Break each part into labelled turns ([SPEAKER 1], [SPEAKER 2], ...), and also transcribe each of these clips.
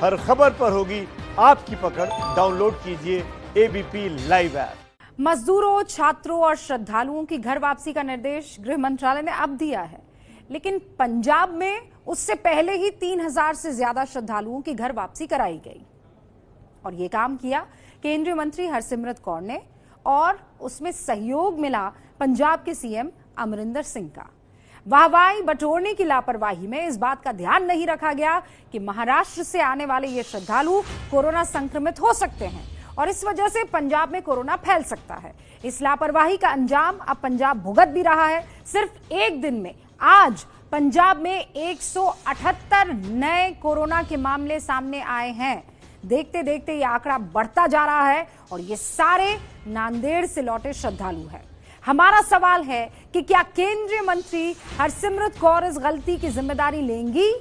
[SPEAKER 1] हर खबर पर होगी आपकी पकड़। डाउनलोड कीजिए एबीपी लाइव ऐप।
[SPEAKER 2] मजदूरों, छात्रों और श्रद्धालुओं की घर वापसी का निर्देश गृह मंत्रालय ने अब दिया है, लेकिन पंजाब में उससे पहले ही 3000 से ज्यादा श्रद्धालुओं की घर वापसी कराई गई और ये काम किया केंद्रीय मंत्री हरसिमरत कौर ने, और उसमें सहयोग मिला पंजाब के सीएम अमरिंदर सिंह का। वाहवाही बटोरने की लापरवाही में इस बात का ध्यान नहीं रखा गया कि महाराष्ट्र से आने वाले ये श्रद्धालु कोरोना संक्रमित हो सकते हैं और इस वजह से पंजाब में कोरोना फैल सकता है। इस लापरवाही का अंजाम अब पंजाब भुगत भी रहा है। सिर्फ एक दिन में आज पंजाब में 178 नए कोरोना के मामले सामने आए हैं। देखते देखते ये आंकड़ा बढ़ता जा रहा है और ये सारे नांदेड़ से लौटे श्रद्धालु हैं। हमारा सवाल है कि क्या केंद्रीय मंत्री हरसिमरत कौर इस गलती की जिम्मेदारी लेंगी?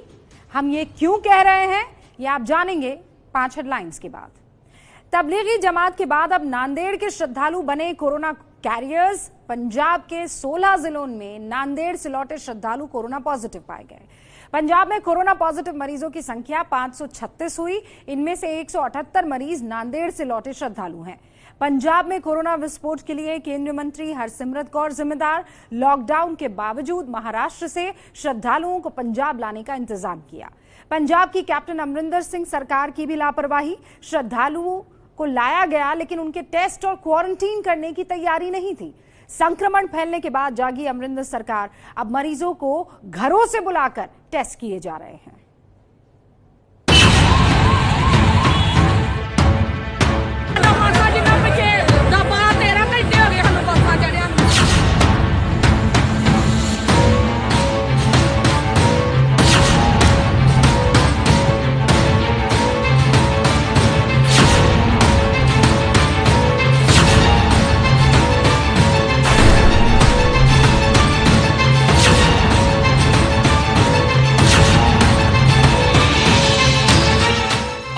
[SPEAKER 2] हम ये क्यों कह रहे हैं, ये आप जानेंगे 5 हेडलाइंस के बाद। तबलीगी जमात के बाद अब नांदेड़ के श्रद्धालु बने कोरोना कैरियर्स। पंजाब के 16 जिलों में नांदेड़ से लौटे श्रद्धालु कोरोना पॉजिटिव पाए गए। पंजाब में कोरोना पॉजिटिव मरीजों की संख्या 536 हुई। इनमें से 178 मरीज नांदेड़ से लौटे श्रद्धालु हैं। पंजाब में कोरोना विस्फोट के लिए केंद्रीय मंत्री हरसिमरत कौर जिम्मेदार। लॉकडाउन के बावजूद महाराष्ट्र से श्रद्धालुओं को पंजाब लाने का इंतजाम किया। पंजाब की कैप्टन अमरिंदर सिंह सरकार की भी लापरवाही। श्रद्धालुओं को लाया गया लेकिन उनके टेस्ट और क्वारंटीन करने की तैयारी नहीं थी। संक्रमण फैलने के बाद जागी अमरिंदर सरकार। अब मरीजों को घरों से बुलाकर टेस्ट किए जा रहे हैं।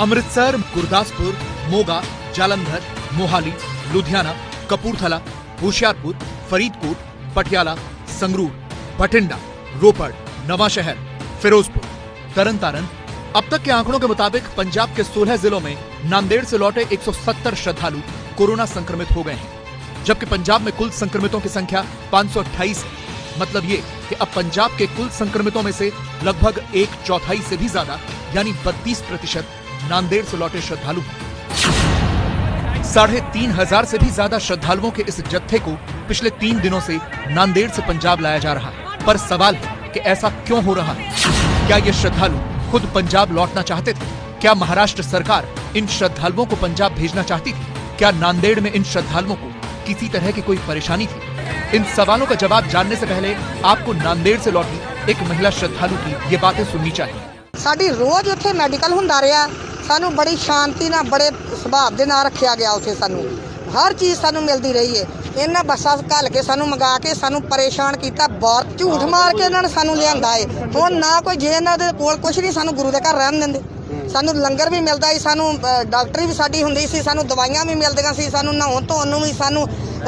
[SPEAKER 3] अमृतसर, गुरदासपुर, मोगा, जालंधर, मोहाली, लुधियाना, कपूरथला, होशियारपुर, फरीदकोट, पटियाला, संगरूर, बठिंडा, रोपड़, नवांशहर, फिरोजपुर, तरनतारन। अब तक के आंकड़ों के मुताबिक पंजाब के 16 जिलों में नांदेड़ से लौटे 170 श्रद्धालु कोरोना संक्रमित हो गए हैं, जबकि पंजाब में कुल संक्रमितों की संख्या 528 है। मतलब ये कि अब पंजाब के कुल संक्रमितों में से लगभग 1/4 से भी ज्यादा यानी 32% नांदेड़ से लौटे श्रद्धालु हैं। 3500 से भी ज्यादा श्रद्धालुओं के इस जत्थे को पिछले 3 दिनों से नांदेड़ से पंजाब लाया जा रहा है। पर सवाल है कि ऐसा क्यों हो रहा है? क्या ये श्रद्धालु खुद पंजाब लौटना चाहते थे? क्या महाराष्ट्र सरकार इन श्रद्धालुओं को पंजाब भेजना चाहती थी? क्या नांदेड़ में इन श्रद्धालुओं को किसी तरह की कोई परेशानी थी? इन सवालों का जवाब जानने से पहले आपको नांदेड़ से लौटी एक महिला श्रद्धालु की ये बातें सुननी चाहिए।
[SPEAKER 4] साडी रोज उत्थे मैडिकल हुंदा रहा, सानू बड़ी शांति ना बड़े सुभाव दे नाल रखिया गया। उत्थे सानू हर चीज़ सानू मिलती रही है। इन्हां बसां घल के सानू मंगा के सानू परेशान किया, बहुत झूठ मार के इन्हां ने सानू लिआंदा है। हुण ना कोई जे इन्हां दे कोल कुछ नहीं, सानू गुरु दे घर रहन दिंदे। सानू लंगर भी मिलदा है, सानू डॉक्टरी भी साडी हुंदी सी, सानू दवाइयां भी मिलदियां सी, सानू नहाउण धोण नूं भी, सानू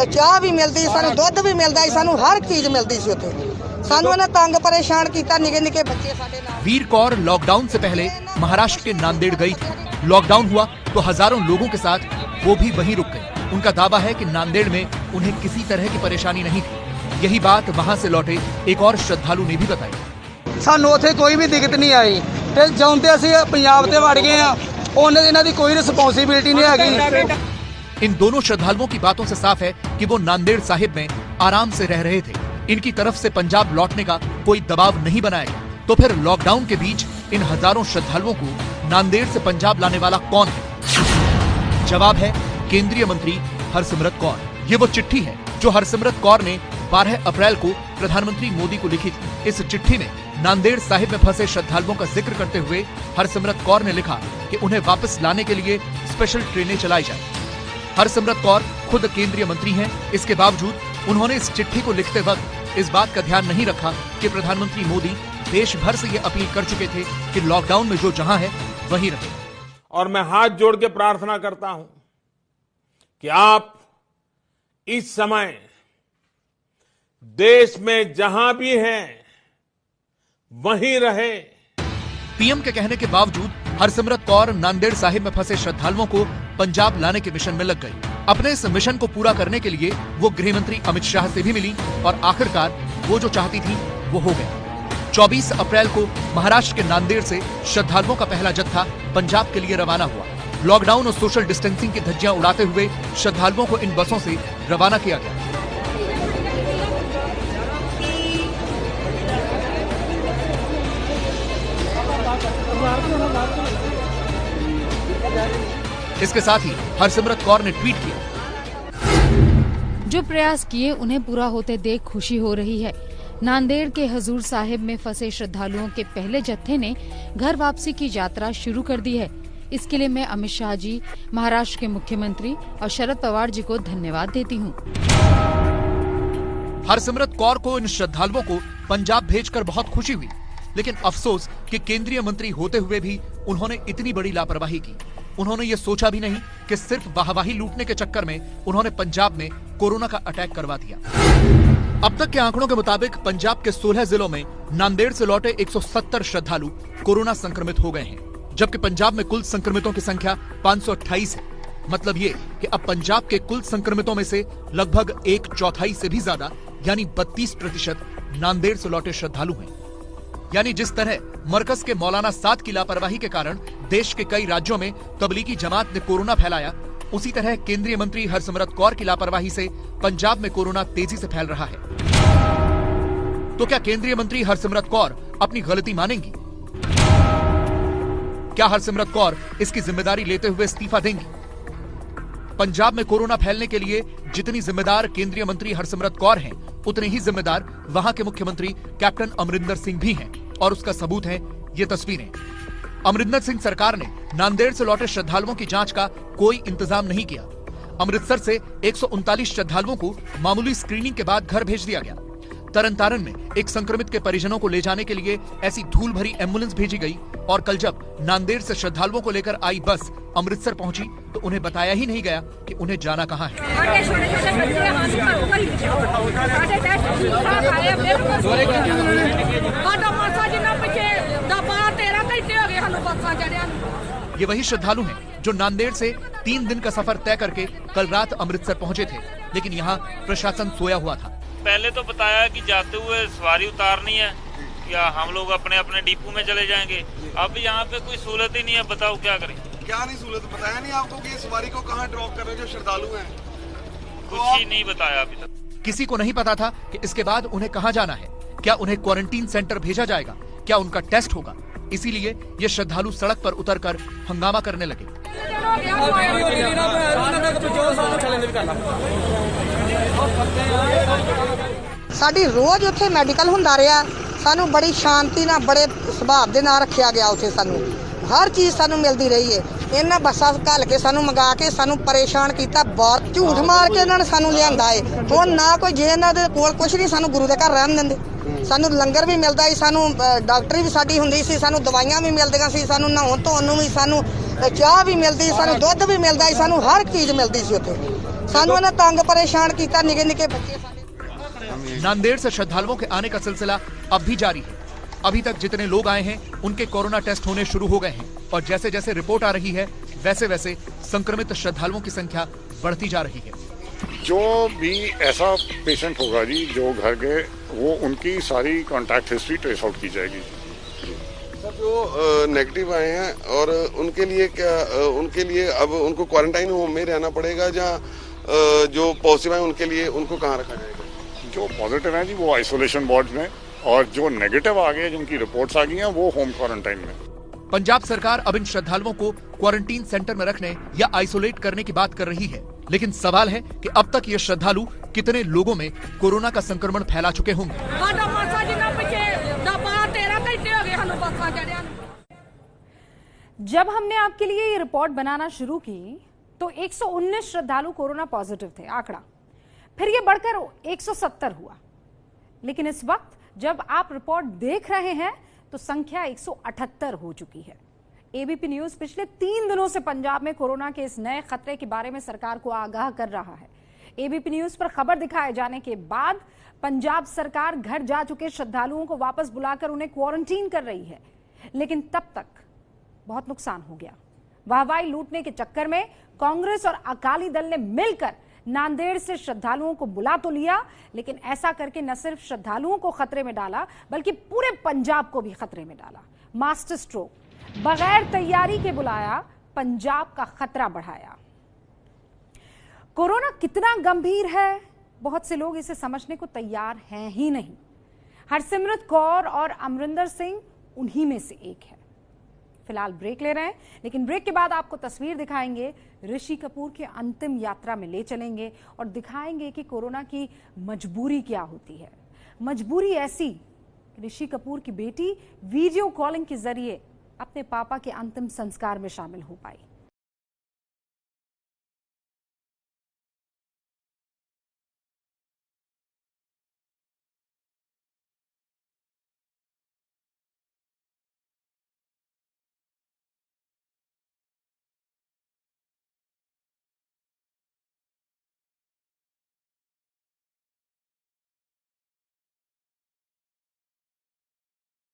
[SPEAKER 4] चाह भी मिलदी, सानू दुध भी मिलदा है, सानू हर चीज़ मिलदी सी उत्थे। सानू इन्हां तंग परेशान किया, निके निके बच्चे साडे नाल।
[SPEAKER 3] वीर कौर लॉकडाउन से पहले महाराष्ट्र के नांदेड़ गई थी। लॉकडाउन हुआ तो हजारों लोगों के साथ वो भी वहीं रुक गई। उनका दावा है कि नांदेड़ में उन्हें किसी तरह की परेशानी नहीं थी। यही बात वहां से लौटे एक और श्रद्धालु ने भी बताई।
[SPEAKER 5] सानू उत्थे कोई भी दिक्कत नहीं आई ते जाउंदे असीं पंजाब ते वड़ गए आ, उन्हां इन्हां दी कोई रिस्पांसिबिलिटी नहीं हैगी।
[SPEAKER 3] इन दोनों श्रद्धालुओं की बातों से साफ है कि वो नांदेड़ साहिब में आराम से रह रहे थे। इनकी तरफ से पंजाब लौटने का कोई दबाव नहीं बनाया गया। तो फिर लॉकडाउन के बीच इन हजारों श्रद्धालुओं को नांदेड़ से पंजाब लाने वाला कौन है? जवाब है केंद्रीय मंत्री हरसिमरत कौर। ये वो चिट्ठी है जो हरसिमरत कौर ने 12 अप्रैल को प्रधानमंत्री मोदी को लिखी थी। इस चिट्ठी में नांदेड़ साहिब में फंसे श्रद्धालुओं का जिक्र करते हुए हरसिमरत कौर ने लिखा कि उन्हें वापस लाने के लिए स्पेशल ट्रेनें चलाई जाए। हरसिमरत कौर खुद केंद्रीय मंत्री हैं। इसके बावजूद उन्होंने इस चिट्ठी को लिखते वक्त इस बात का ध्यान नहीं रखा कि प्रधानमंत्री मोदी देश भर से ये अपील कर चुके थे कि लॉकडाउन में जो जहां है वहीं रहे।
[SPEAKER 6] और मैं हाथ जोड़ के प्रार्थना करता हूं कि आप इस समय देश में जहां भी हैं वहीं रहे।
[SPEAKER 3] पीएम के कहने के बावजूद हरसिमरत कौर नांदेड़ साहिब में फंसे श्रद्धालुओं को पंजाब लाने के मिशन में लग गई। अपने इस मिशन को पूरा करने के लिए वो गृह मंत्री अमित शाह से भी मिली और आखिरकार वो जो चाहती थी वो हो गया। 24 अप्रैल को महाराष्ट्र के नांदेड़ से श्रद्धालुओं का पहला जत्था पंजाब के लिए रवाना हुआ। लॉकडाउन और सोशल डिस्टेंसिंग की धज्जियां उड़ाते हुए श्रद्धालुओं को इन बसों से रवाना किया गया। इसके साथ ही हरसिमरत कौर ने ट्वीट किया,
[SPEAKER 7] जो प्रयास किए उन्हें पूरा होते देख खुशी हो रही है। नांदेड़ के हजूर साहिब में फंसे श्रद्धालुओं के पहले जत्थे ने घर वापसी की यात्रा शुरू कर दी है। इसके लिए मैं अमित शाह जी, महाराष्ट्र के मुख्यमंत्री और शरद पवार जी को धन्यवाद देती हूँ।
[SPEAKER 3] हरसिमरत कौर को इन श्रद्धालुओं को पंजाब भेजकर बहुत खुशी हुई, लेकिन अफसोस कि केंद्रीय मंत्री होते हुए भी उन्होंने इतनी बड़ी लापरवाही की। उन्होंने ये सोचा भी नहीं कि सिर्फ वाहवाही लूटने के चक्कर में उन्होंने पंजाब में कोरोना का अटैक करवा दिया। अब तक के आंकड़ों के मुताबिक पंजाब के 16 जिलों में नांदेड़ से लौटे 170 श्रद्धालु कोरोना संक्रमित हो गए हैं, जबकि पंजाब में कुल संक्रमितों की संख्या 528 है। मतलब ये कि अब पंजाब के कुल संक्रमितों में से लगभग 1/4 से भी ज्यादा यानी 32% नांदेड़ से लौटे श्रद्धालु हैं। यानी जिस तरह मरकज के मौलाना साद की लापरवाही के कारण देश के कई राज्यों में तबलीगी जमात ने कोरोना फैलाया, उसी तरह केंद्रीय मंत्री हरसिमरत कौर की लापरवाही से पंजाब में कोरोना तेजी से फैल रहा है। तो क्या केंद्रीय मंत्री हरसिमरत कौर अपनी गलती मानेंगी? क्या हरसिमरत कौर इसकी जिम्मेदारी लेते हुए इस्तीफा देंगी? पंजाब में कोरोना फैलने के लिए जितनी जिम्मेदार केंद्रीय मंत्री हरसिमरत कौर हैं, उतने ही जिम्मेदार वहां के मुख्यमंत्री कैप्टन अमरिंदर सिंह भी हैं, और उसका सबूत है ये तस्वीरें। अमरिंदर सिंह सरकार ने नांदेड़ से लौटे श्रद्धालुओं की जांच का कोई इंतजाम नहीं किया। अमृतसर से 139 श्रद्धालुओं को मामूली स्क्रीनिंग के बाद घर भेज दिया गया। तरनतारन में एक संक्रमित के परिजनों को ले जाने के लिए ऐसी धूल भरी एम्बुलेंस भेजी गई, और कल जब नांदेड़ से श्रद्धालुओं को लेकर आई बस अमृतसर पहुंची तो उन्हें बताया ही नहीं गया कि उन्हें जाना कहां है। ये वही श्रद्धालु हैं जो नांदेड़ से 3 दिन का सफर तय करके कल रात अमृतसर पहुंचे थे, लेकिन यहाँ प्रशासन सोया हुआ था।
[SPEAKER 8] पहले तो बताया कि जाते हुए सवारी उतारनी है या हम लोग अपने अपने डिपो में चले जाएंगे। अब यहाँ पे कोई सहूलत ही नहीं है, बताओ क्या करें।
[SPEAKER 9] क्या नहीं सहूलत बताया नहीं आपको कि सवारी को कहाँ ड्रॉप कर रहे जो श्रद्धालु हैं?
[SPEAKER 8] कुछ ही नहीं बताया अभी तक।
[SPEAKER 3] किसी को नहीं पता था कि इसके बाद उन्हें कहाँ जाना है, क्या उन्हें क्वारंटीन सेंटर भेजा जाएगा, क्या उनका टेस्ट होगा। इसीलिए ये श्रद्धालु सड़क पर उतरकर हंगामा करने लगे।
[SPEAKER 4] ਸਾਡੀ ਰੋਜ਼ ਉੱਥੇ ਮੈਡੀਕਲ ਹੁੰਦਾ ਰਿਹਾ। ਸਾਨੂੰ ਬੜੀ ਸ਼ਾਂਤੀ ਨਾਲ ਬੜੇ ਸੁਭਾਅ ਦੇ ਨਾਲ ਰੱਖਿਆ ਗਿਆ। ਉੱਥੇ ਸਾਨੂੰ ਹਰ ਚੀਜ਼ ਸਾਨੂੰ ਮਿਲਦੀ ਰਹੀ ਹੈ। ਇਹਨਾਂ ਬੱਸਾਂ ਘੱਲ ਕੇ ਸਾਨੂੰ ਮੰਗਾ ਕੇ ਸਾਨੂੰ ਪਰੇਸ਼ਾਨ ਕੀਤਾ। ਬਹੁਤ ਝੂਠ ਮਾਰ ਕੇ ਇਹਨਾਂ ਨੇ ਸਾਨੂੰ ਲਿਆਂਦਾ ਏ। ਹੁਣ ਨਾ ਕੋਈ ਜੇ ਇਹਨਾਂ ਦੇ ਕੋਲ ਕੁਝ ਨਹੀਂ, ਸਾਨੂੰ ਗੁਰੂ ਦੇ ਘਰ ਰਹਿਣ ਦਿੰਦੇ। ਸਾਨੂੰ ਲੰਗਰ ਵੀ ਮਿਲਦਾ ਸੀ, ਸਾਨੂੰ ਡਾਕਟਰੀ ਵੀ ਸਾਡੀ ਹੁੰਦੀ ਸੀ, ਸਾਨੂੰ ਦਵਾਈਆਂ ਵੀ ਮਿਲਦੀਆਂ ਸੀ, ਸਾਨੂੰ ਨਹਾਉਣ ਧੋਣ ਨੂੰ ਵੀ, ਸਾਨੂੰ ਚਾਹ ਵੀ ਮਿਲਦੀ, ਸਾਨੂੰ ਦੁੱਧ ਵੀ ਮਿਲਦਾ ਸੀ, ਸਾਨੂੰ ਹਰ ਚੀਜ਼ ਮਿਲਦੀ ਸੀ ਉੱਥੇ। ਸਾਨੂੰ ਇਹਨਾਂ ਤੰग ਪਰੇਸ਼ਾਨ ਕੀਤਾ। ਨਿੱਕੇ ਨਿੱਕੇ ਬੱਚੇ
[SPEAKER 3] नांदेड़ से श्रद्धालुओं के आने का सिलसिला अब भी जारी है। अभी तक जितने लोग आए हैं उनके कोरोना टेस्ट होने शुरू हो गए हैं, और जैसे जैसे रिपोर्ट आ रही है वैसे वैसे संक्रमित श्रद्धालुओं की संख्या बढ़ती जा रही है।
[SPEAKER 10] जो भी ऐसा पेशेंट होगा जी जो घर गए, वो उनकी सारी कॉन्टैक्ट हिस्ट्री ट्रेस आउट की जाएगी।
[SPEAKER 9] सर जो नेगेटिव आए हैं और उनके लिए क्या, उनके लिए अब उनको क्वारंटाइन होम में रहना पड़ेगा, जहाँ जो पॉजिटिव है उनके लिए उनको कहाँ रखा जाएगा?
[SPEAKER 10] जो पॉजिटिव हैं जी वो आइसोलेशन वार्ड में, और जो नेगेटिव आ गए जिनकी रिपोर्ट्स आ गई हैं वो होम क्वारंटाइन में।
[SPEAKER 3] पंजाब सरकार अब इन श्रद्धालुओं को क्वारंटीन सेंटर में रखने या आइसोलेट करने की बात कर रही है, लेकिन सवाल है कि अब तक ये श्रद्धालु कितने लोगों में कोरोना का संक्रमण फैला चुके होंगे।
[SPEAKER 2] जब हमने आपके लिए ये रिपोर्ट बनाना शुरू की तो 119 श्रद्धालु कोरोना पॉजिटिव थे, आंकड़ा फिर ये बढ़कर 170 हुआ, लेकिन इस वक्त जब आप रिपोर्ट देख रहे हैं तो संख्या 178 हो चुकी है। एबीपी न्यूज पिछले 3 दिनों से पंजाब में कोरोना के इस नए खतरे के बारे में सरकार को आगाह कर रहा है। एबीपी न्यूज पर खबर दिखाए जाने के बाद पंजाब सरकार घर जा चुके श्रद्धालुओं को वापस बुलाकर उन्हें क्वारंटीन कर रही है, लेकिन तब तक बहुत नुकसान हो गया। वाहवाही लूटने के चक्कर में कांग्रेस और अकाली दल ने मिलकर नांदेड़ से श्रद्धालुओं को बुला तो लिया, लेकिन ऐसा करके न सिर्फ श्रद्धालुओं को खतरे में डाला बल्कि पूरे पंजाब को भी खतरे में डाला। मास्टर स्ट्रोक, बगैर तैयारी के बुलाया, पंजाब का खतरा बढ़ाया। कोरोना कितना गंभीर है, बहुत से लोग इसे समझने को तैयार हैं ही नहीं। हरसिमरत कौर और अमरिंदर सिंह उन्हीं में से एक है। फिलहाल ब्रेक ले रहे हैं, लेकिन ब्रेक के बाद आपको तस्वीर दिखाएंगे, ऋषि कपूर की अंतिम यात्रा में ले चलेंगे और दिखाएंगे कि कोरोना की मजबूरी क्या होती है। मजबूरी ऐसी कि ऋषि कपूर की बेटी वीडियो कॉलिंग के जरिए अपने पापा के अंतिम संस्कार में शामिल हो पाई।